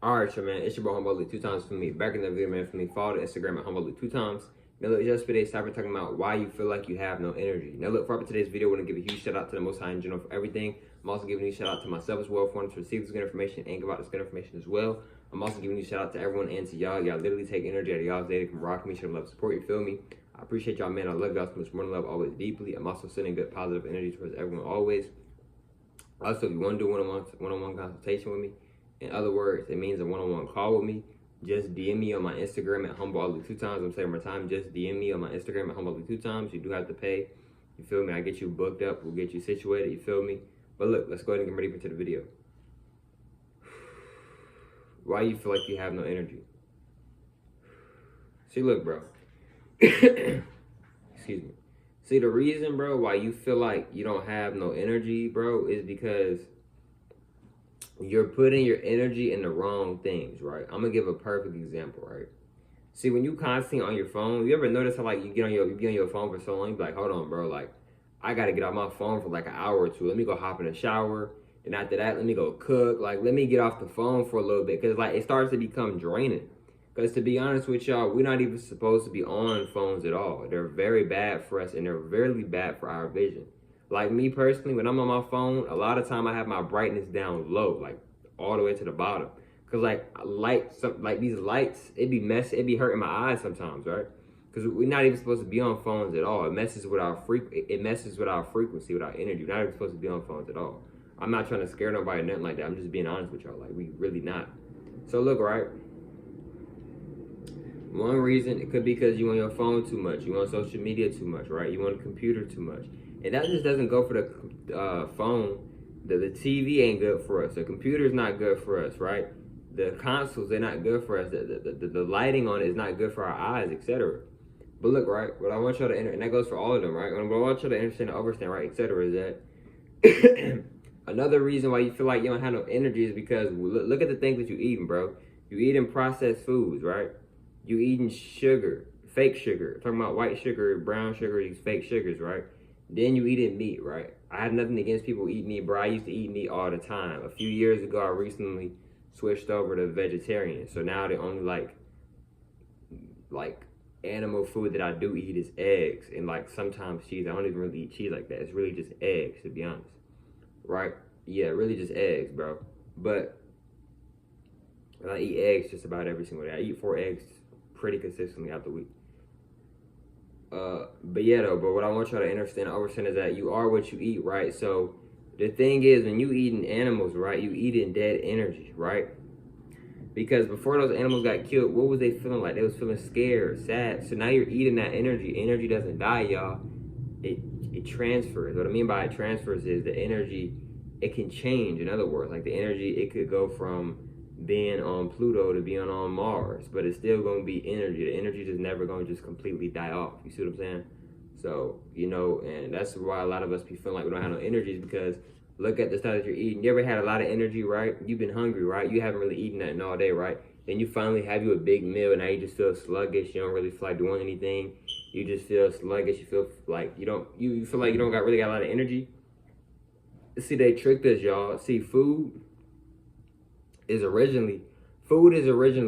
Alright, so man, it's your boy Humble League 2 times for me. Back in the video, man, for me, follow the Instagram at Humble League 2 times. Now look, yesterday, started talking about why you feel like you have no energy. Now look, for today's video, I want to give a huge shout out to the Most High in general for everything. I'm also giving you a shout out to myself as well for wanting to receive this good information and give out this good information as well. I'm also giving you a shout out to everyone and to y'all. Y'all literally take energy out of y'all's day to come rock me, show love, support, you feel me? I appreciate y'all, man. I love y'all so much more than love, always deeply. I'm also sending good positive energy towards everyone always. Also, if you want to do one-on-one consultation with me, in other words, it means a one-on-one call with me. Just DM me on my Instagram at HumbleAli2times. I'm saying more time. Just DM me on my Instagram at HumbleAli2times. You do have to pay. You feel me? I get you booked up. We'll get you situated. You feel me? But look, let's go ahead and get ready for the video. Why you feel like you have no energy? See, look, bro. Excuse me. See, the reason, bro, why you feel like you don't have no energy, bro, is because you're putting your energy in the wrong things, right? I'm gonna give a perfect example, right? See, when you constantly on your phone, you ever notice how like you get on your phone for so long, you be like, hold on, bro, like I gotta get off my phone for like an hour or two. Let me go hop in the shower. Then after that, let me go cook. Like, let me get off the phone for a little bit. Cause like it starts to become draining. Cause to be honest with y'all, we're not even supposed to be on phones at all. They're very bad for us and they're very bad for our vision. Like me personally, when I'm on my phone, a lot of time I have my brightness down low, like all the way to the bottom. Cause like these lights, it be messy, it be hurting my eyes sometimes, right? Cause we're not even supposed to be on phones at all. It messes with our frequency, with our energy. We're not even supposed to be on phones at all. I'm not trying to scare nobody or nothing like that. I'm just being honest with y'all. Like, we really not. So look, right? One reason, it could be because you on your phone too much. You on social media too much, right? You on the computer too much. And that just doesn't go for the phone. The TV ain't good for us. The computer's not good for us, right? The consoles, they're not good for us. The lighting on it is not good for our eyes, etc. But look, right, what I want y'all to understand, and that goes for all of them, right? What I want y'all to understand and understand, right, etc., is that another reason why you feel like you don't have no energy is because look at the things that you eating, bro. You eating processed foods, right? You eating sugar, fake sugar. I'm talking about white sugar, brown sugar, these fake sugars, right? Then you eating meat, right? I have nothing against people eating meat, bro. I used to eat meat all the time. A few years ago, I recently switched over to vegetarian. So now the only like animal food that I do eat is eggs and like sometimes cheese. I don't even really eat cheese like that. It's really just eggs, to be honest, right? Yeah, really just eggs, bro. But I eat eggs just about every single day. I eat 4 eggs pretty consistently out the week. But yeah, though, but what I want y'all to understand is that you are what you eat, right? So the thing is, when you eating animals, right, you eating dead energy, right? Because before those animals got killed, what was they feeling like? They was feeling scared, sad. So now you're eating that energy. Energy doesn't die, y'all. It transfers. What I mean by it transfers is the energy, it can change. In other words, like the energy, it could go from being on Pluto to being on Mars, but it's still going to be energy. The energy is never going to just completely die off. You see what I'm saying? So, you know, and that's why a lot of us be feeling like we don't have no energy, is because look at the stuff that you're eating. You ever had a lot of energy, right? You've been hungry, right? You haven't really eaten nothing all day, right? Then you finally have you a big meal, and now you just feel sluggish. You don't really feel like doing anything. You just feel sluggish. You feel like you feel like you don't really got a lot of energy. See, they tricked us, y'all. See, food is originally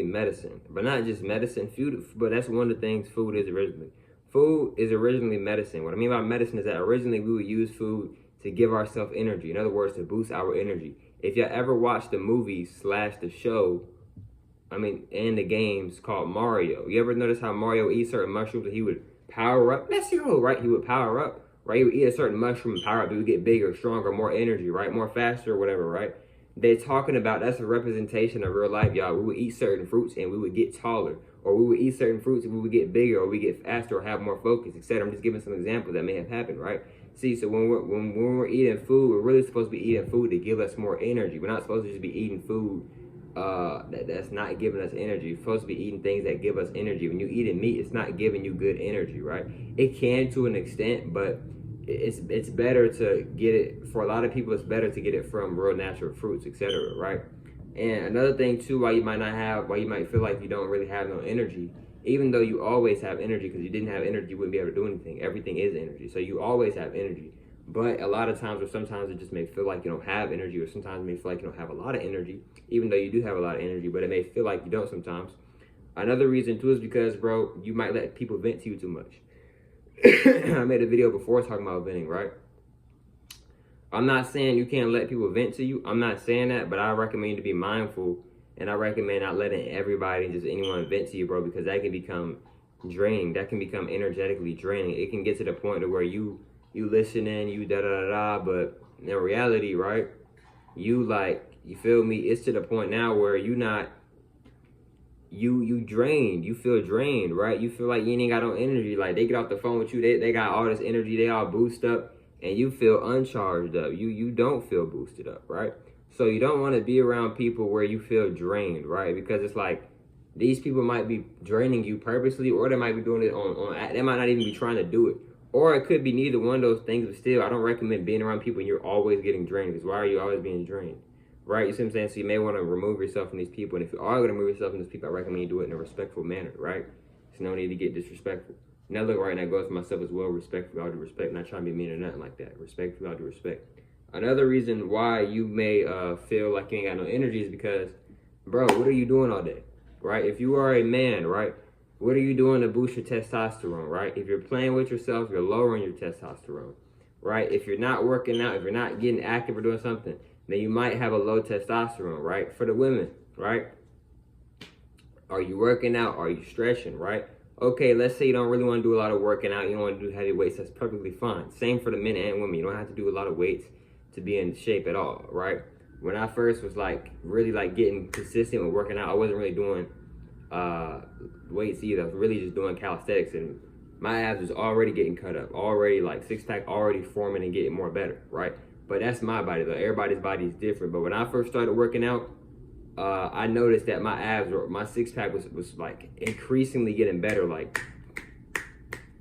medicine, but not just medicine. Food, but that's one of the things food is originally. Food is originally medicine. What I mean by medicine is that originally we would use food to give ourselves energy. In other words, to boost our energy. If y'all ever watched the movie / the show, and the games called Mario, you ever notice how Mario eats certain mushrooms and he would power up? That's right? He would power up, right? He would eat a certain mushroom and power up. He would get bigger, stronger, more energy, right? More faster, whatever, right? They're talking about, that's a representation of real life, y'all. We would eat certain fruits and we would get taller, or we would eat certain fruits and we would get bigger, or we get faster, or have more focus, etc. I'm just giving some examples that may have happened, right? See, so when we're eating food, we're really supposed to be eating food to give us more energy. We're not supposed to just be eating food that's not giving us energy. We're supposed to be eating things that give us energy. When you eating meat, it's not giving you good energy, right? It can to an extent, but it's better to get it, for a lot of people, it's better to get it from real natural fruits, etc., right? And another thing too, why you might feel like you don't really have no energy, even though you always have energy, because you didn't have energy, you wouldn't be able to do anything. Everything is energy, so you always have energy. But a lot of times, or sometimes it just may feel like you don't have energy, or sometimes it may feel like you don't have a lot of energy, even though you do have a lot of energy, but it may feel like you don't sometimes. Another reason too is because, bro, you might let people vent to you too much. I made a video before talking about venting, right? I'm not saying you can't let people vent to you. I'm not saying that, but I recommend you to be mindful, and I recommend not letting everybody, just anyone vent to you, bro, because that can become draining. That can become energetically draining. It can get to the point to where you listening, you da-da-da-da, but in reality, right, you feel me, it's to the point now where you drained, you feel drained, right? You feel like you ain't got no energy. Like, they get off the phone with you, they got all this energy, they all boost up, and you feel uncharged up. You don't feel boosted up, right? So you don't want to be around people where you feel drained, right? Because it's like, these people might be draining you purposely, or they might be doing it on they might not even be trying to do it. Or it could be neither one of those things, but still, I don't recommend being around people and you're always getting drained, because why are you always being drained? Right? You see what I'm saying? So you may want to remove yourself from these people. And if you are going to remove yourself from these people, I recommend you do it in a respectful manner, right? There's no need to get disrespectful. Now look, right now, goes for myself as well. Respect, all due respect. Not trying to be mean or nothing like that. Respect, all due respect. Another reason why you may feel like you ain't got no energy is because, bro, what are you doing all day? Right? If you are a man, right, what are you doing to boost your testosterone, right? If you're playing with yourself, you're lowering your testosterone, right? If you're not working out, if you're not getting active or doing something, then you might have a low testosterone, right? For the women, right? Are you working out? Are you stretching, right? Okay, let's say you don't really want to do a lot of working out. You don't want to do heavy weights. That's perfectly fine. Same for the men and women. You don't have to do a lot of weights to be in shape at all, right? When I first was really getting consistent with working out, I wasn't really doing weights either. I was really just doing calisthenics, and my abs was already getting cut up, already six-pack already forming and getting more better, right? But that's my body though. Everybody's body is different. But when I first started working out, I noticed that my abs or my six-pack was increasingly getting better,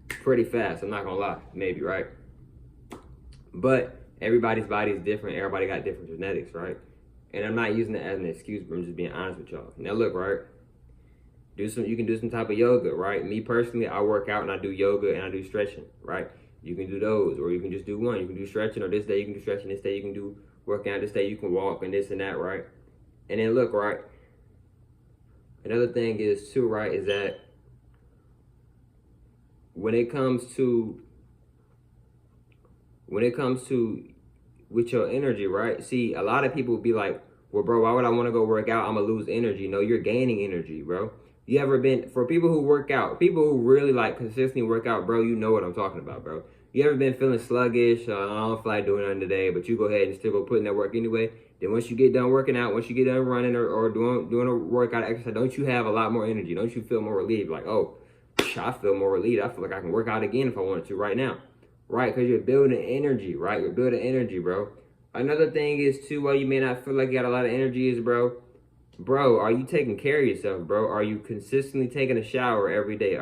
pretty fast. I'm not gonna lie, maybe, right? But everybody's body is different. Everybody got different genetics, right? And I'm not using it as an excuse, but I'm just being honest with y'all. Now look, right? You can do some type of yoga, right? Me personally, I work out and I do yoga and I do stretching, right? You can do those, or you can just do one. You can do stretching, or this day you can do stretching, this day you can do working out, this day you can walk, and this and that, right? And then look, right? Another thing is too, right, is that when it comes to with your energy, right? See, a lot of people be like, well, bro, why would I want to go work out? I'm gonna lose energy. No, you're gaining energy, bro. You ever been, for people who work out, people who really consistently work out, bro, you know what I'm talking about, bro. You ever been feeling sluggish? I don't feel like doing nothing today, but you go ahead and still go put in that work anyway. Then once you get done working out, once you get done running or doing a workout exercise, don't you have a lot more energy? Don't you feel more relieved? Like, oh, I feel more relieved. I feel like I can work out again if I wanted to right now, right? Because you're building energy, right? You're building energy, bro. Another thing is too, why you may not feel like you got a lot of energy is, bro, are you taking care of yourself, bro? Are you consistently taking a shower every day?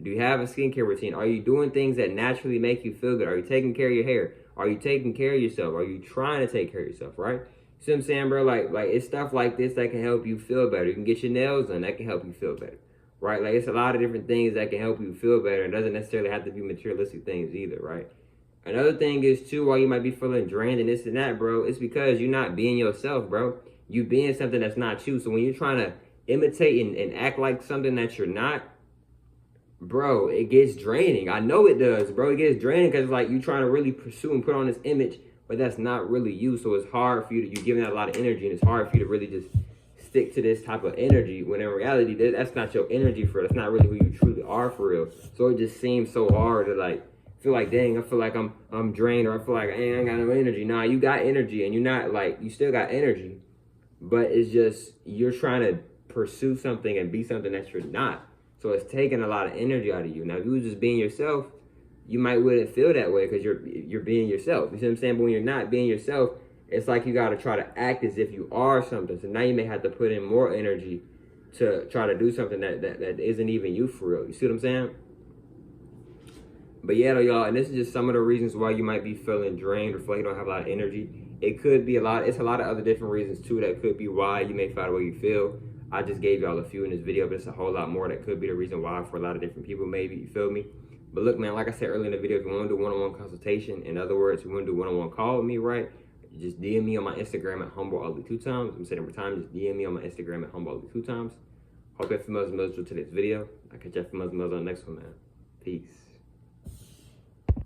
Do you have a skincare routine? Are you doing things that naturally make you feel good? Are you taking care of your hair? Are you taking care of yourself? Are you trying to take care of yourself, right? See what I'm saying, bro? Like it's stuff like this that can help you feel better. You can get your nails done. That can help you feel better, right? Like, it's a lot of different things that can help you feel better. It doesn't necessarily have to be materialistic things either, right? Another thing is, too, why you might be feeling drained and this and that, bro, it's because you're not being yourself, bro. You being something that's not you. So when you're trying to imitate and act like something that you're not, bro, it gets draining. I know it does, bro. It gets draining because, you trying to really pursue and put on this image, but that's not really you. So it's hard for you you're giving that a lot of energy, and it's hard for you to really just stick to this type of energy when in reality, that's not your energy for real. That's not really who you truly are for real. So it just seems so hard to, feel like, dang, I feel like I'm drained, or I feel like I ain't got no energy. Nah, you got energy, and you're not, you still got energy, but it's just, you're trying to pursue something and be something that you're not. So it's taking a lot of energy out of you. Now, if you was just being yourself, you wouldn't feel that way because you're being yourself. You see what I'm saying? But when you're not being yourself, it's like you got to try to act as if you are something. So now you may have to put in more energy to try to do something that isn't even you for real. You see what I'm saying? But yeah, though, y'all, and this is just some of the reasons why you might be feeling drained or feel like you don't have a lot of energy. It could be it's a lot of other different reasons too that could be why you may feel the way you feel. I just gave y'all a few in this video, but it's a whole lot more that could be the reason why for a lot of different people, maybe, you feel me? But look, man, like I said earlier in the video, if you want to do one-on-one consultation, in other words, if you want to do one-on-one call with me, right, just DM me on my Instagram at HumbleAli2times. I'm saying every time, just DM me on my Instagram at HumbleAli2times. Hope you have fun, to today's video. I'll catch you on the next one, man. Peace.